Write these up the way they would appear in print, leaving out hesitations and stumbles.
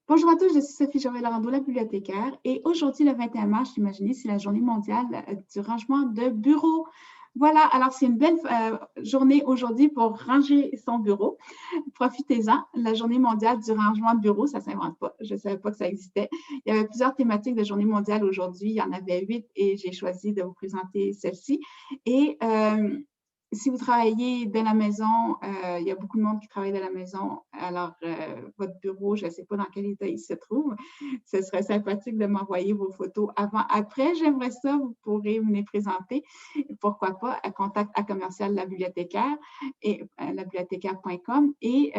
Bonjour à tous, je suis Sophie Jovet-Lorando, la bibliothécaire. Et aujourd'hui, le 21 mars, imaginez, c'est la journée mondiale du rangement de bureau. Voilà, alors c'est une belle journée aujourd'hui pour ranger son bureau. Profitez-en. La journée mondiale du rangement de bureau, ça ne s'invente pas. Je ne savais pas que ça existait. Il y avait plusieurs thématiques de journée mondiale aujourd'hui. Il y en avait 8 et j'ai choisi de vous présenter celle-ci. Et si vous travaillez de la maison, il y a beaucoup de monde qui travaille de la maison. Alors, votre bureau, je ne sais pas dans quel état il se trouve. Ce serait sympathique de m'envoyer vos photos avant, après. J'aimerais ça, vous pourrez me les présenter. Pourquoi pas, à contact à commercial la bibliothécaire et labibliothécaire.com. Et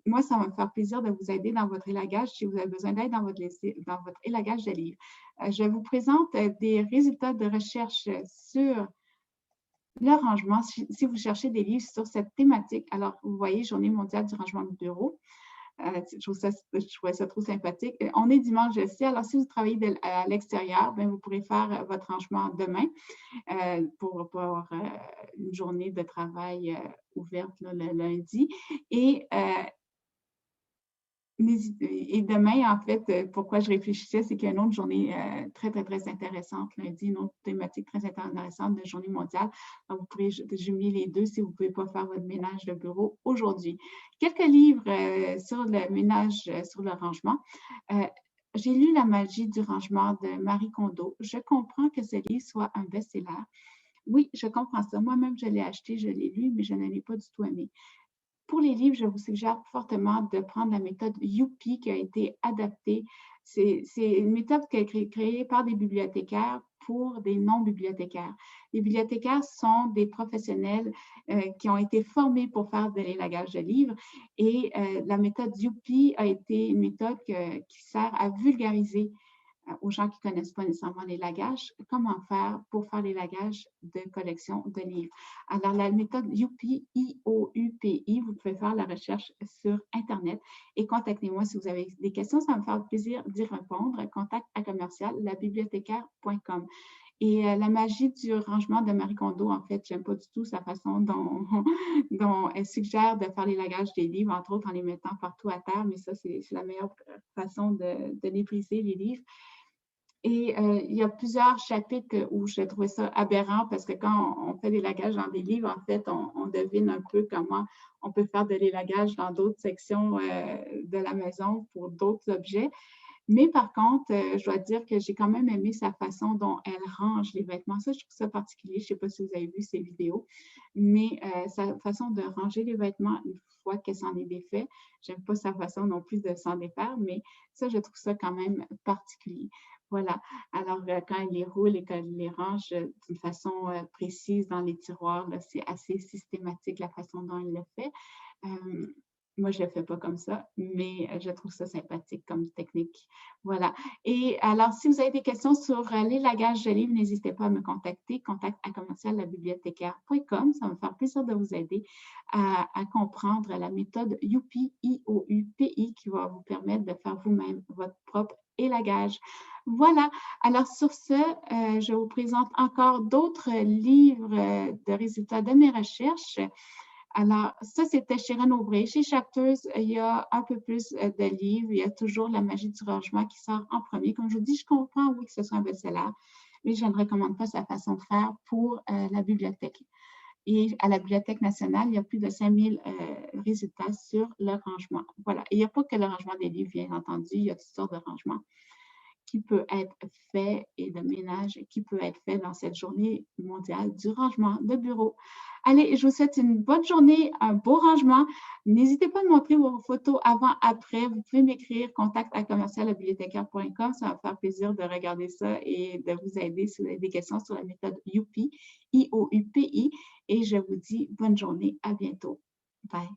moi, ça va me faire plaisir de vous aider dans votre élagage si vous avez besoin d'aide dans votre élagage de livres. Je vous présente des résultats de recherche sur le rangement, si vous cherchez des livres sur cette thématique, alors vous voyez Journée mondiale du rangement de bureau. Je trouvais ça trop sympathique. On est dimanche, je sais. Alors, si vous travaillez à l'extérieur, vous pourrez faire votre rangement demain pour avoir une journée de travail ouverte là, le lundi. Et demain, en fait, pourquoi je réfléchissais, c'est qu'il y a une autre journée très, très, très intéressante lundi, une autre thématique très intéressante de journée mondiale. Donc, vous pourrez jumeler les deux si vous ne pouvez pas faire votre ménage de bureau aujourd'hui. Quelques livres sur le ménage, sur le rangement. J'ai lu La magie du rangement de Marie Kondo. Je comprends que ce livre soit un best-seller. Oui, je comprends ça. Moi-même, je l'ai acheté, je l'ai lu, mais je ne l'ai pas du tout aimé. Pour les livres, je vous suggère fortement de prendre la méthode Youpi qui a été adaptée. C'est une méthode qui a été créée par des bibliothécaires pour des non-bibliothécaires. Les bibliothécaires sont des professionnels qui ont été formés pour faire de l'élagage de livres et la méthode Youpi a été une méthode qui sert à vulgariser aux gens qui ne connaissent pas nécessairement l'élagage, comment faire pour faire l'élagage de collections de livres. Alors, la méthode Youpi, I-O-U-P-I, vous pouvez faire la recherche sur Internet et contactez-moi si vous avez des questions. Ça va me faire plaisir d'y répondre. Contact à commercial labibliothécaire.com. Et la magie du rangement de Marie Kondo, en fait, j'aime pas du tout sa façon dont elle suggère de faire l'élagage des livres, entre autres en les mettant partout à terre, mais ça, c'est la meilleure façon de les briser, les livres. Et il y a plusieurs chapitres où je trouvais ça aberrant parce que quand on fait l'élagage dans des livres, en fait, on devine un peu comment on peut faire de l'élagage dans d'autres sections de la maison pour d'autres objets. Mais par contre, je dois dire que j'ai quand même aimé sa façon dont elle range les vêtements. Ça, je trouve ça particulier. Je ne sais pas si vous avez vu ces vidéos, mais sa façon de ranger les vêtements une fois qu'elle s'en est défait. J'aime pas sa façon non plus de s'en défaire, mais ça, je trouve ça quand même particulier. Voilà. Alors, quand elle les roule et qu'elle les range d'une façon précise dans les tiroirs, c'est assez systématique la façon dont elle le fait. Moi, je ne le fais pas comme ça, mais je trouve ça sympathique comme technique. Voilà. Et alors, si vous avez des questions sur l'élagage de livres, n'hésitez pas à me contacter. Contact à commercial-labibliothécaire.com. Ça va me faire plaisir de vous aider à comprendre la méthode Youpi, I-O-U-P-I, qui va vous permettre de faire vous-même votre propre élagage. Voilà. Alors, sur ce, je vous présente encore d'autres livres de résultats de mes recherches. Alors, ça, c'était chez Renaud Bré. Chez Chapters, il y a un peu plus de livres. Il y a toujours La magie du rangement qui sort en premier. Comme je vous dis, je comprends, oui, que ce soit un best-seller, mais je ne recommande pas sa façon de faire pour la bibliothèque. Et à la Bibliothèque nationale, il y a plus de 5000 résultats sur le rangement. Voilà. Et il n'y a pas que le rangement des livres, bien entendu. Il y a toutes sortes de rangements qui peut être fait et de ménage qui peut être fait dans cette journée mondiale du rangement de bureau. Allez, je vous souhaite une bonne journée, un beau rangement. N'hésitez pas à me montrer vos photos avant, après. Vous pouvez m'écrire contact à commercial-labibliothécaire.com. Ça va me faire plaisir de regarder ça et de vous aider si vous avez des questions sur la méthode Youpi, I-O-U-P-I. Et je vous dis bonne journée. À bientôt. Bye.